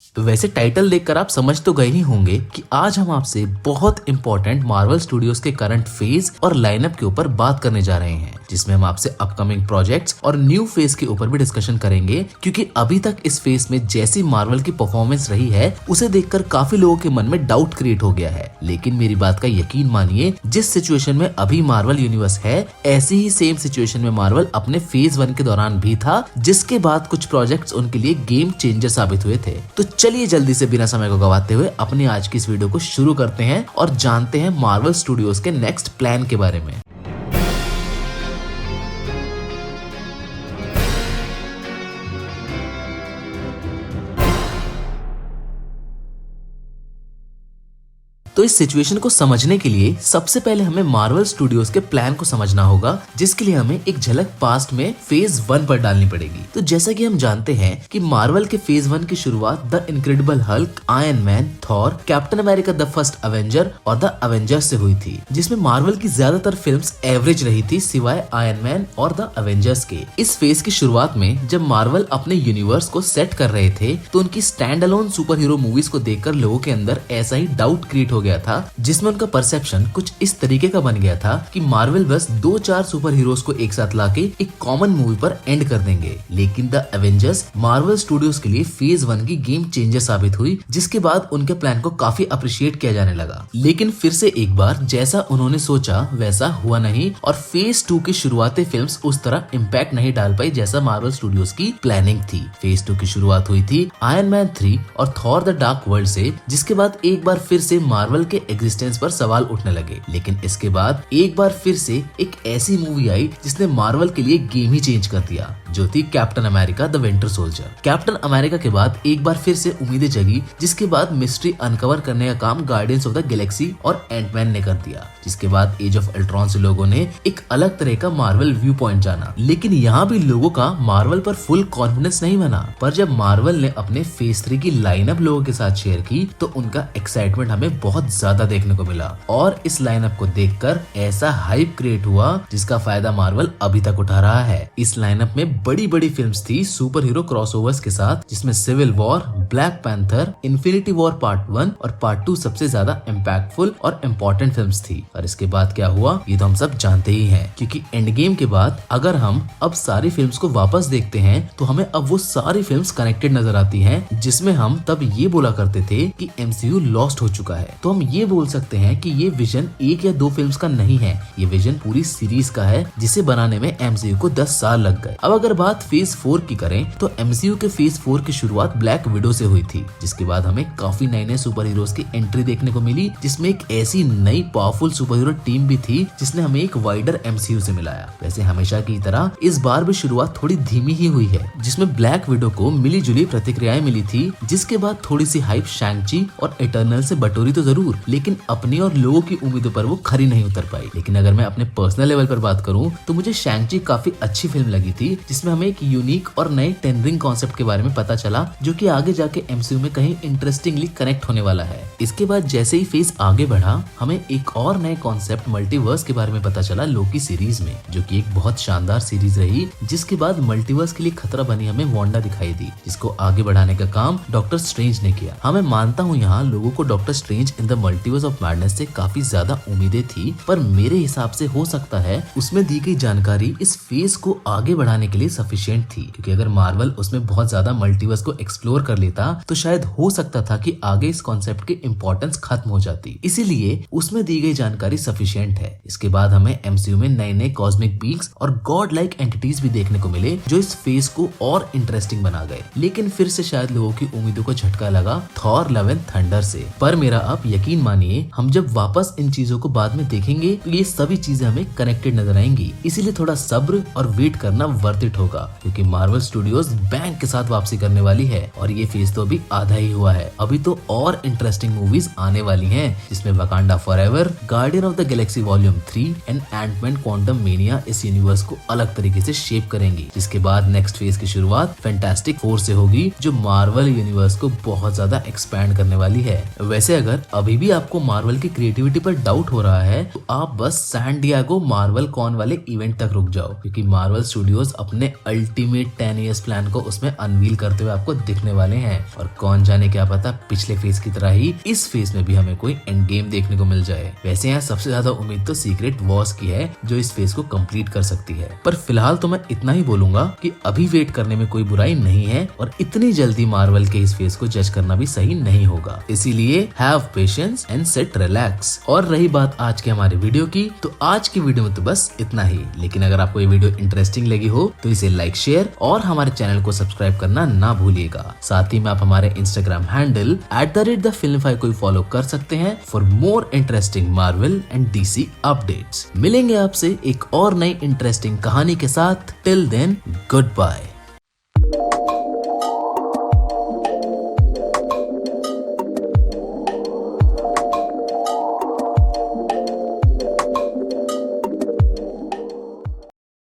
वैसे टाइटल देखकर आप समझ तो गए ही होंगे कि आज हम आपसे बहुत इंपॉर्टेंट मार्वल स्टूडियोज के करंट फेज और लाइनअप के ऊपर बात करने जा रहे हैं, जिसमें हम आपसे अपकमिंग प्रोजेक्ट्स और न्यू फेज के ऊपर भी डिस्कशन करेंगे। क्योंकि अभी तक इस फेज में जैसी मार्वल की परफॉर्मेंस रही है उसे देखकर काफी लोगों के मन में डाउट क्रिएट हो गया है। लेकिन मेरी बात का यकीन मानिए, जिस सिचुएशन में अभी मार्वल यूनिवर्स है ऐसी ही सेम सिचुएशन में मार्वल अपने फेज 1 के दौरान भी था, जिसके बाद कुछ प्रोजेक्ट्स उनके लिए गेम चेंजर साबित हुए थे। तो चलिए जल्दी से बिना समय को गवाते हुए अपनी आज की इस वीडियो को शुरू करते हैं और जानते हैं मार्वल स्टूडियोज के नेक्स्ट प्लान के बारे में। तो इस सिचुएशन को समझने के लिए सबसे पहले हमें मार्वल स्टूडियोज के प्लान को समझना होगा, जिसके लिए हमें एक झलक पास्ट में फेज 1 पर डालनी पड़ेगी। तो जैसा कि हम जानते हैं कि मार्वल के फेज 1 की शुरुआत the incredible Hulk, iron man, Thor, captain America the first Avenger और द अवेंजर्स से हुई थी, जिसमें मार्वल की ज्यादातर फिल्म्स एवरेज रही थी सिवाय आयरन मैन और द अवेंजर्स के। इस फेज की शुरुआत में जब मार्वल अपने यूनिवर्स को सेट कर रहे थे तो उनकी stand alone super hero movies को देखकर लोगों के अंदर ऐसा ही डाउट क्रिएट हो गया था, जिसमें उनका परसेप्शन कुछ इस तरीके का बन गया था कि मार्वल बस 2-4 सुपर हीरोज को एक साथ लाके एक कॉमन मूवी पर एंड कर देंगे। लेकिन द एवेंजर्स मार्वल स्टूडियोज के लिए फेज 1 की गेम चेंजर साबित हुई, जिसके बाद उनके प्लान को काफी अप्रिशिएट किया जाने लगा। लेकिन फिर से एक बार जैसा उन्होंने सोचा वैसा हुआ नहीं और फेज 2 की शुरुआती फिल्म्स उस तरह इम्पैक्ट नहीं डाल पाई जैसा मार्वल स्टूडियोज की प्लानिंग थी। फेज 2 की शुरुआत हुई थी आयरन मैन 3 और थॉर द डार्क वर्ल्ड से, जिसके बाद एक बार फिर से मार्वल के एग्जिस्टेंस पर सवाल उठने लगे। लेकिन इसके बाद एक बार फिर से एक ऐसी मूवी आई जिसने मार्वल के लिए गेम ही चेंज कर दिया, जो थी captain America the winter soldier. Captain America के बाद एक बार फिर से उम्मीदें जगी, जिसके बाद मिस्ट्री अनकवर करने का काम गार्डियंस ऑफ द गैलेक्सी और एंटमैन ने कर दिया, जिसके बाद एज ऑफ अल्ट्रॉन से लोगों ने एक अलग तरह का मार्वल व्यू पॉइंट जाना। लेकिन यहाँ भी लोगों का मार्वल पर फुल कॉन्फिडेंस नहीं बना, पर जब मार्वल ने अपने फेज 3 की लाइनअप लोगों के साथ शेयर की तो उनका एक्साइटमेंट हमें बहुत ज्यादा देखने को मिला और इस लाइनअप को देखकर ऐसा हाइप क्रिएट हुआ जिसका फायदा मार्वल अभी तक उठा रहा है। इस लाइनअप में बड़ी बड़ी फिल्म्स थी सुपर हीरो क्रॉसओवर्स के साथ, जिसमें Civil War, Black Panther, Infinity War part 1 और पार्ट 2 सबसे ज्यादा इम्पैक्टफुल और इम्पोर्टेंट फिल्म्स थी। और इसके बाद क्या हुआ ये तो हम सब जानते ही हैं, क्योंकि एंड गेम के बाद अगर हम अब सारी फिल्म्स को वापस देखते हैं तो हमें अब वो सारी फिल्म्स कनेक्टेड नजर आती हैं, जिसमें हम तब ये बोला करते थे कि MCU लॉस्ट हो चुका है। तो हम ये बोल सकते हैं कि ये विजन एक या दो फिल्म्स का नहीं है, ये विजन पूरी सीरीज का है, जिसे बनाने में MCU को 10 साल लग गए। अब अगर बात फेज 4 की करें तो MCU के फेज 4 की शुरुआत ब्लैक विडो से हुई थी, जिसके बाद हमें काफी नए नए सुपर हीरोज की एंट्री देखने को मिली, जिसमें एक ऐसी नई पावरफुल सुपर हीरो टीम भी थी जिसने हमें एक वाइडर MCU से मिलाया। वैसे हमेशा की तरह इस बार भी शुरुआत थोड़ी धीमी ही हुई है, जिसमें ब्लैक विडो को मिली जुली प्रतिक्रियाएं मिली थी, जिसके बाद थोड़ी सी हाइप शैंग-ची और इटर्नल से बटोरी तो जरूर, लेकिन अपनी और लोगों की उम्मीदों पर वो खरी नहीं उतर पाई। लेकिन अगर मैं अपने पर्सनल लेवल पर बात करूं तो मुझे शैंग-ची काफी अच्छी फिल्म लगी थी, जिसमें हमें एक यूनिक और नए टेन रिंग कॉन्सेप्ट के बारे में पता चला, जो कि आगे जाके MCU में कहीं इंटरेस्टिंगली कनेक्ट होने वाला है। इसके बाद जैसे ही फेज आगे बढ़ा हमें एक और नए कॉन्सेप्ट मल्टीवर्स के बारे में पता चला लोकी सीरीज में, जो कि एक बहुत शानदार सीरीज रही, जिसके बाद मल्टीवर्स के लिए खतरा बनी हमें वांडा दिखाई दी, जिसको आगे बढ़ाने का काम डॉक्टर स्ट्रेंज ने किया। हाँ, मैं मानता हूँ यहाँ लोगों को doctor strange in the multiverse of madness से काफी ज्यादा उम्मीदें थी, पर मेरे हिसाब से हो सकता है उसमें दी गई जानकारी इस फेज को आगे बढ़ाने के लिए सफिशिएंट थी, क्योंकि अगर मार्वल उसमें बहुत ज्यादा मल्टीवर्स को एक्सप्लोर कर लेता तो शायद हो सकता था कि आगे इस कॉन्सेप्ट की इंपॉर्टेंस खत्म हो जाती, इसीलिए उसमें दी गई जानकारी सफिशिएंट है। इसके बाद हमें MCU में नए नए कॉस्मिक बीइंग्स और गॉड लाइक एंटिटीज भी देखने को मिले, जो इस फेज को और इंटरेस्टिंग बना गए। लेकिन फिर से शायद लोगों की उम्मीदों को झटका लगा थॉर लव एंड थंडर से, पर मेरा आप यकीन मानिए हम जब वापस इन चीजों को बाद में देखेंगे तो ये सभी चीजें हमें कनेक्टेड नजर आएंगी, इसीलिए थोड़ा सब्र और वेट करना वर्थ इट होगा, क्योंकि मार्वल स्टूडियोज बैंक के साथ वापसी करने वाली है और ये फेज तो अभी आधा ही हुआ है। अभी तो और इंटरेस्टिंग मूवीज आने वाली हैं, जिसमें Wakanda Forever, Guardian of the Galaxy volume 3 and Ant Man Quantumania इस यूनिवर्स को अलग तरीके से शेप करेंगी। जिसके बाद नेक्स्ट फेज की शुरुआत फैंटास्टिक फोर से होगी, जो मार्वल यूनिवर्स को बहुत ज्यादा एक्सपैंड करने वाली है। वैसे अगर अभी भी आपको मार्वल की क्रिएटिविटी पर डाउट हो रहा है तो आप बस सैन डिएगो मार्वल कॉन वाले इवेंट तक रुक जाओ, क्योंकि मार्वल स्टूडियोज अपने अल्टीमेट 10 इयर्स प्लान को उसमें अनवील करते हुए आपको दिखने वाले हैं। और कौन जाने क्या पता पिछले फेज की तरह ही इस फेज में भी हमें कोई एंड गेम देखने को मिल जाए। वैसे यहाँ सबसे ज्यादा उम्मीद तो सीक्रेट वॉर्स की है जो इस फेज को कंप्लीट कर सकती है। पर फिलहाल तो मैं इतना ही बोलूंगा कि अभी वेट करने में कोई बुराई नहीं है और इतनी जल्दी मार्वल के इस फेज को जज करना भी सही नहीं होगा। इसीलिए have patience and sit relax. और रही बात आज के हमारे वीडियो की, तो आज की वीडियो में तो बस इतना ही। लेकिन अगर आपको ये वीडियो इंटरेस्टिंग लगी हो तो इसे लाइक, शेयर और हमारे चैनल को सब्सक्राइब करना ना भूलिएगा। साथ ही में आप हमारे इंस्टाग्राम हैंडल @thefilmify को फॉलो कर सकते हैं for more interesting Marvel and DC updates. मिलेंगे आपसे एक और नई इंटरेस्टिंग कहानी के साथ। Till then, good bye.